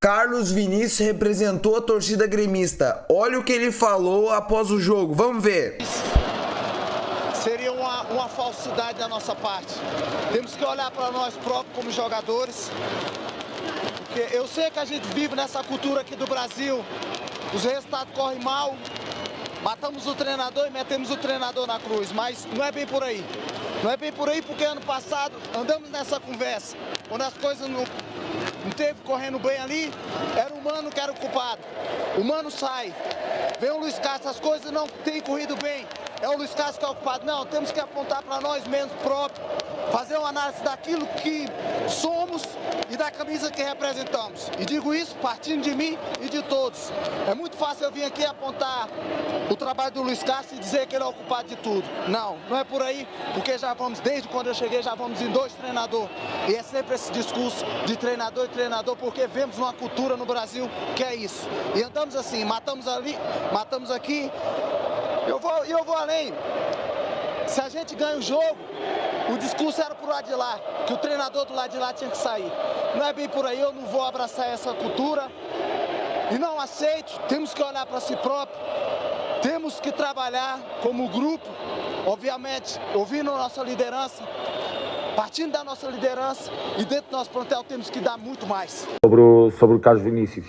Carlos Vinícius representou a torcida gremista. Olha o que ele falou após o jogo. Vamos ver. Seria uma falsidade da nossa parte. Temos que olhar para nós próprios como jogadores. Porque eu sei que a gente vive nessa cultura aqui do Brasil. Os resultados correm mal. Matamos o treinador e metemos o treinador na cruz. Mas não é bem por aí. Não é bem por aí porque ano passado andamos nessa conversa. Quando as coisas não teve correndo bem ali, era o Mano que era o culpado. O Mano sai. Vem o Luiz Castro, as coisas não têm corrido bem. É o Luiz Castro que é o culpado. Não, temos que apontar para nós mesmos próprios. Fazer uma análise daquilo que somos e da camisa que representamos. E digo isso partindo de mim e de todos. É muito fácil eu vir aqui apontar o trabalho do Luiz Castro e dizer que ele é o culpado de tudo. Não, não é por aí, porque já vamos, desde quando eu cheguei, já vamos em 2 treinadores. E é sempre esse discurso de treinador e treinador, porque vemos uma cultura no Brasil que é isso. E andamos assim, matamos ali, matamos aqui. Eu vou além. Se a gente ganha o jogo, o discurso era pro lado de lá, que o treinador do lado de lá tinha que sair. Não é bem por aí, eu não vou abraçar essa cultura. E não aceito, temos que olhar para si próprio. Temos que trabalhar como grupo, obviamente, ouvindo a nossa liderança, partindo da nossa liderança e dentro do nosso plantel temos que dar muito mais. Sobre o Carlos Vinícius,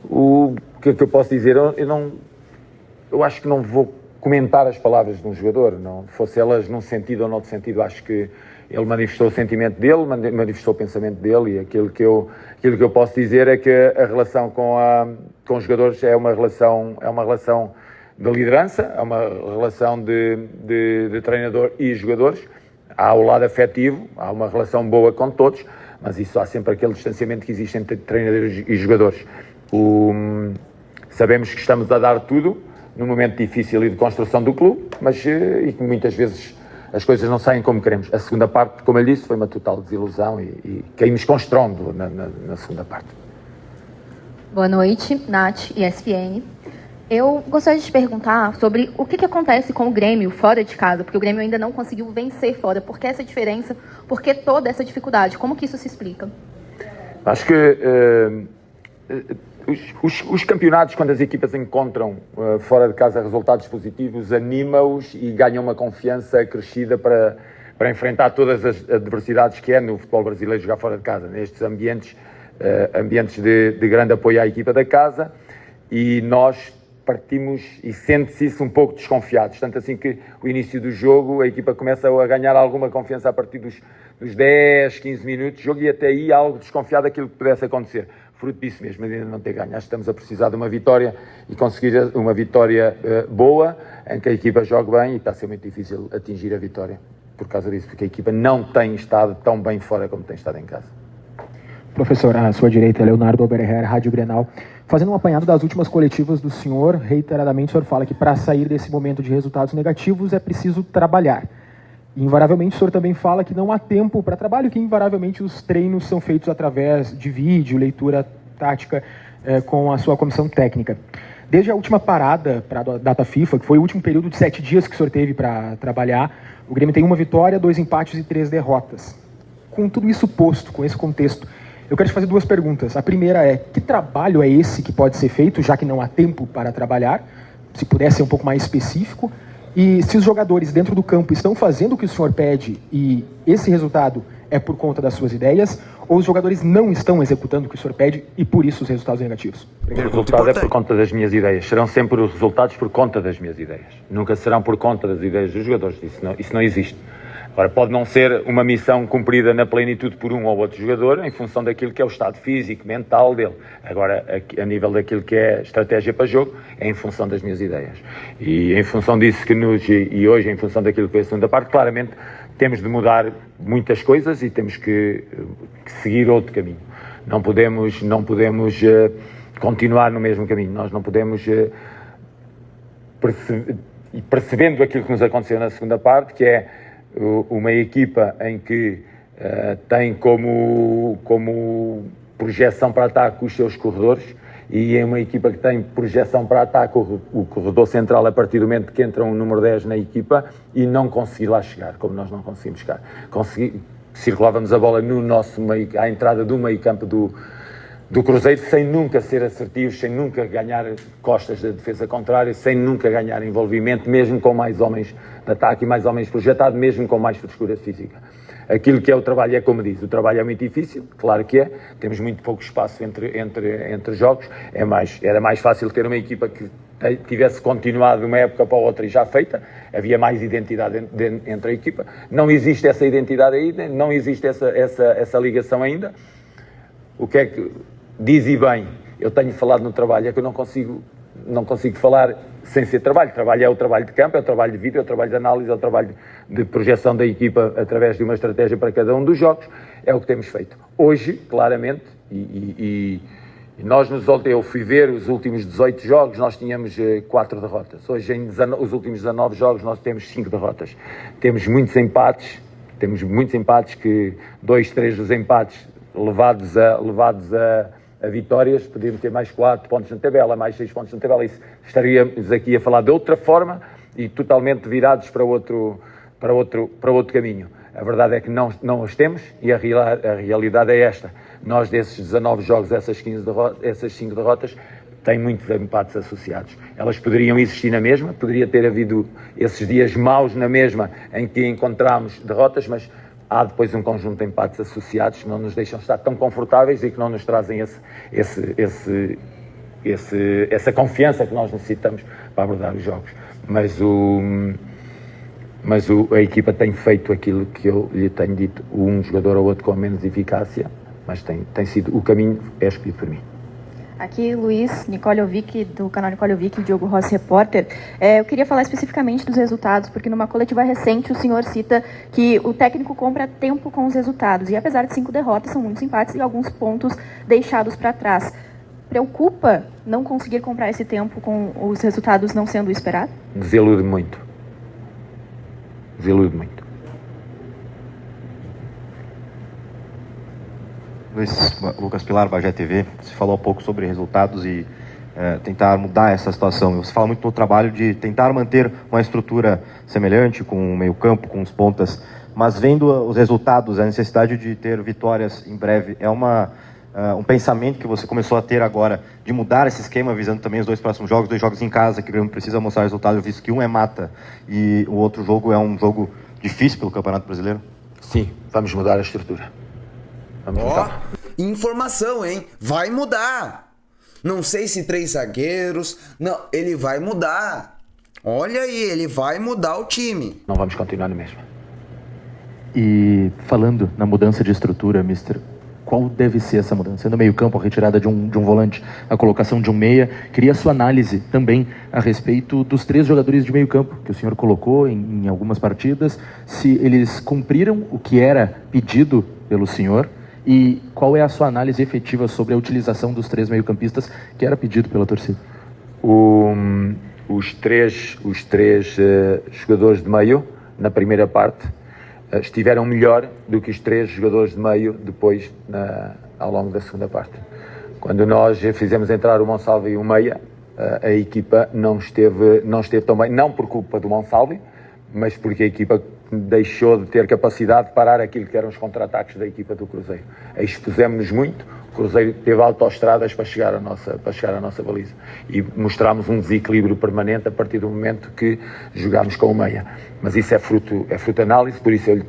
o que é que eu posso dizer? Eu acho que não vou comentar as palavras de um jogador, não fosse elas num sentido ou noutro sentido. Acho que ele manifestou o sentimento dele, manifestou o pensamento dele, e aquilo que eu posso dizer é que a relação com os jogadores é uma relação de liderança, é uma relação de treinador e jogadores. Há o lado afetivo, há uma relação boa com todos, mas isso há sempre aquele distanciamento que existe entre treinadores e jogadores. Sabemos que estamos a dar tudo num momento difícil e de construção do clube, mas e que muitas vezes as coisas não saem como queremos. A segunda parte, como eu disse, foi uma total desilusão e caímos com estrondo na segunda parte. Boa noite, Nath, ESPN. Eu gostaria de te perguntar sobre o que acontece com o Grêmio fora de casa, porque o Grêmio ainda não conseguiu vencer fora. Por que essa diferença? Por que toda essa dificuldade? Como que isso se explica? Acho que os campeonatos, quando as equipas encontram fora de casa resultados positivos, anima-os e ganham uma confiança acrescida para enfrentar todas as adversidades que é no futebol brasileiro jogar fora de casa, nestes ambientes de grande apoio à equipa da casa, e nós partimos e sente-se isso um pouco desconfiados, tanto assim que o início do jogo a equipa começa a ganhar alguma confiança a partir dos 10, 15 minutos de jogo, e até aí algo desconfiado daquilo que pudesse acontecer. Fruto disso mesmo, ainda não ter ganho. Acho que estamos a precisar de uma vitória e conseguir uma vitória boa, em que a equipa jogue bem, e está a ser muito difícil atingir a vitória por causa disso, porque a equipa não tem estado tão bem fora como tem estado em casa. Professor, à sua direita, Leonardo Oberher, Rádio Grenal. Fazendo um apanhado das últimas coletivas do senhor, reiteradamente o senhor fala que para sair desse momento de resultados negativos é preciso trabalhar. E, invariavelmente, o senhor também fala que não há tempo para trabalho, que invariavelmente os treinos são feitos através de vídeo, leitura tática com a sua comissão técnica. Desde a última parada para a data FIFA, que foi o último período de 7 dias que o senhor teve para trabalhar, o Grêmio tem 1 vitória, 2 empates e 3 derrotas. Com tudo isso posto, com esse contexto, eu quero te fazer 2 perguntas. A primeira é, que trabalho é esse que pode ser feito, já que não há tempo para trabalhar? Se puder ser um pouco mais específico. E se os jogadores dentro do campo estão fazendo o que o senhor pede e esse resultado é por conta das suas ideias, ou os jogadores não estão executando o que o senhor pede e por isso os resultados negativos? O resultado é por conta das minhas ideias. Serão sempre os resultados por conta das minhas ideias. Nunca serão por conta das ideias dos jogadores. Isso não existe. Agora, pode não ser uma missão cumprida na plenitude por um ou outro jogador, em função daquilo que é o estado físico, mental dele. Agora, a nível daquilo que é estratégia para jogo, é em função das minhas ideias. E em função disso e hoje, em função daquilo que é a segunda parte, claramente temos de mudar muitas coisas e temos que seguir outro caminho. Não podemos continuar no mesmo caminho. Nós não podemos, percebendo aquilo que nos aconteceu na segunda parte, que é uma equipa em que tem como projeção para ataque os seus corredores, e é uma equipa que tem projeção para ataque o corredor central a partir do momento que entra um número 10 na equipa, e não conseguir lá chegar, como nós não conseguimos chegar. Circulávamos a bola no nosso meio, à entrada do meio campo do do Cruzeiro, sem nunca ser assertivos, sem nunca ganhar costas da defesa contrária, sem nunca ganhar envolvimento, mesmo com mais homens de ataque e mais homens projetados, mesmo com mais frescura física. Aquilo que é o trabalho é como diz, o trabalho é muito difícil, claro que é, temos muito pouco espaço entre jogos, era mais fácil ter uma equipa que tivesse continuado de uma época para a outra e já feita, havia mais identidade entre a equipa, não existe essa identidade ainda, não existe essa ligação ainda. O que é que diz e bem, eu tenho falado no trabalho, é que eu não consigo falar sem ser trabalho. Trabalho é o trabalho de campo, é o trabalho de vídeo, é o trabalho de análise, é o trabalho de projeção da equipa através de uma estratégia para cada um dos jogos, é o que temos feito. Hoje, claramente, eu fui ver os últimos 18 jogos, nós tínhamos 4 derrotas. Hoje, os últimos 19 jogos, nós temos 5 derrotas. Temos muitos empates que 2, 3 dos empates levados a vitórias, podíamos ter mais 4 pontos na tabela, mais 6 pontos na tabela, isso estaríamos aqui a falar de outra forma e totalmente virados para outro caminho. A verdade é que não as temos e a realidade é esta. Nós, desses 19 jogos, essas 5 derrotas, têm muitos empates associados. Elas poderiam existir na mesma, poderia ter havido esses dias maus na mesma em que encontramos derrotas, mas há depois um conjunto de empates associados que não nos deixam estar tão confortáveis e que não nos trazem essa confiança que nós necessitamos para abordar os jogos. Mas a equipa tem feito aquilo que eu lhe tenho dito, um jogador ou outro com menos eficácia, mas tem sido, o caminho é escolhido por mim. Aqui, Luiz Nicoliovic, do canal Nicoliovic, Diogo Rossi, repórter. Eu queria falar especificamente dos resultados, porque numa coletiva recente o senhor cita que o técnico compra tempo com os resultados. E apesar de 5 derrotas, são muitos empates e alguns pontos deixados para trás. Preocupa não conseguir comprar esse tempo com os resultados não sendo esperados? Desilude muito. Lucas Pilar, Bagé TV, você falou há pouco sobre resultados e tentar mudar essa situação. Você fala muito no trabalho de tentar manter uma estrutura semelhante com o meio-campo, com os pontas, mas vendo os resultados, a necessidade de ter vitórias em breve, é um pensamento que você começou a ter agora de mudar esse esquema, visando também os 2 próximos jogos, 2 jogos em casa, que o Grêmio precisa mostrar resultado, visto que um é mata e o outro jogo é um jogo difícil pelo Campeonato Brasileiro? Sim, vamos mudar a estrutura. Informação, hein? Vai mudar. Não sei se 3 zagueiros. Não, ele vai mudar. Olha aí, ele vai mudar o time. Não vamos continuar no mesmo. E falando na mudança de estrutura, mister, qual deve ser essa mudança? No meio-campo, a retirada de um volante, a colocação de um meia. Queria a sua análise também a respeito dos 3 jogadores de meio-campo que o senhor colocou em algumas partidas, se eles cumpriram o que era pedido pelo senhor. E qual é a sua análise efetiva sobre a utilização dos 3 meio-campistas que era pedido pela torcida? Os três jogadores de meio, na primeira parte, estiveram melhor do que os 3 jogadores de meio depois, ao longo da segunda parte. Quando nós fizemos entrar o Monsalve e o Meia, a equipa não esteve tão bem, não por culpa do Monsalve, mas porque a equipa deixou de ter capacidade de parar aquilo que eram os contra-ataques da equipa do Cruzeiro. Expusemos-nos muito, o Cruzeiro teve autoestradas para chegar à nossa baliza e mostramos um desequilíbrio permanente a partir do momento que jogámos com o Meia. Mas isso é fruto de análise, por isso eu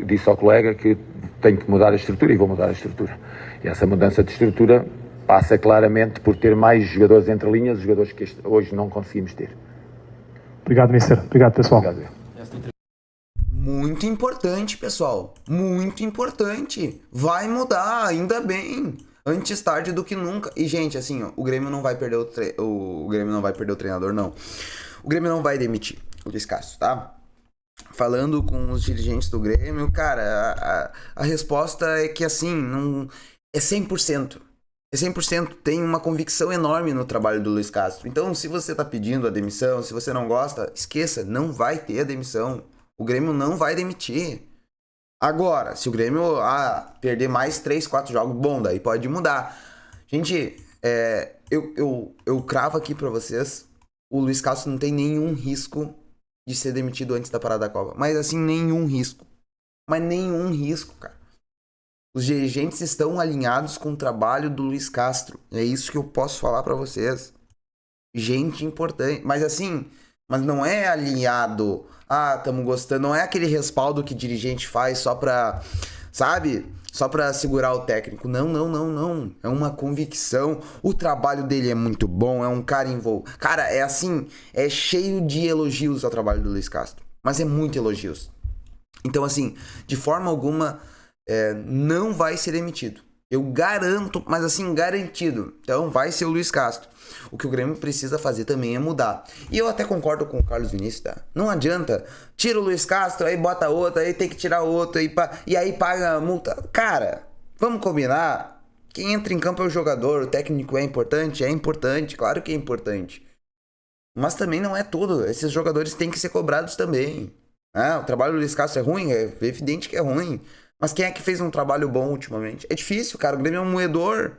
disse ao colega que tenho que mudar a estrutura e vou mudar a estrutura. E essa mudança de estrutura passa claramente por ter mais jogadores entre linhas, jogadores que hoje não conseguimos ter. Obrigado, mister. Obrigado, pessoal. Obrigado. Muito importante, pessoal. Muito importante. Vai mudar, ainda bem. Antes tarde do que nunca. E, gente, assim, ó, o Grêmio não vai perder o Grêmio não vai perder o treinador, não. O Grêmio não vai demitir o Luiz Castro, tá? Falando com os dirigentes do Grêmio, cara, a resposta é que, assim, não é 100%. É 100%. Tem uma convicção enorme no trabalho do Luiz Castro. Então, se você tá pedindo a demissão, se você não gosta, esqueça, não vai ter a demissão. O Grêmio não vai demitir. Agora, se o Grêmio perder mais 3, 4 jogos, bom, daí pode mudar. Gente, eu cravo aqui pra vocês, o Luiz Castro não tem nenhum risco de ser demitido antes da parada da Copa. Mas assim, nenhum risco. Mas nenhum risco, cara. Os dirigentes estão alinhados com o trabalho do Luiz Castro. É isso que eu posso falar pra vocês. Gente importante. Mas assim, mas não é alinhado. Ah, estamos gostando. Não é aquele respaldo que dirigente faz só pra, sabe? Só pra segurar o técnico. Não, não, não, não. É uma convicção. O trabalho dele é muito bom. É um cara envolvido. Cara, é assim, é cheio de elogios ao trabalho do Luiz Castro. Mas é muito elogios. Então, assim, de forma alguma, não vai ser demitido. Eu garanto, mas assim, garantido. Então, vai ser o Luiz Castro. O que o Grêmio precisa fazer também é mudar. E eu até concordo com o Carlos Vinícius, tá? Não adianta. Tira o Luiz Castro, aí bota outro, aí tem que tirar outro, e aí paga a multa. Cara, vamos combinar? Quem entra em campo é o jogador, o técnico é importante? É importante, claro que é importante. Mas também não é tudo. Esses jogadores têm que ser cobrados também. O trabalho do Luiz Castro é ruim? É evidente que é ruim. Mas quem é que fez um trabalho bom ultimamente? É difícil, cara. O Grêmio é um moedor.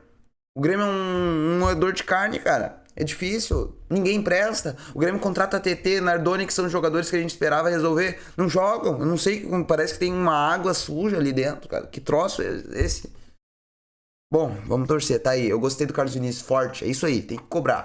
O Grêmio é um moedor de carne, cara. É difícil. Ninguém presta. O Grêmio contrata TT, Nardoni, que são jogadores que a gente esperava resolver. Não jogam. Eu não sei, parece que tem uma água suja ali dentro, cara. Que troço é esse? Bom, vamos torcer. Tá aí. Eu gostei do Carlos Vinícius forte. É isso aí. Tem que cobrar.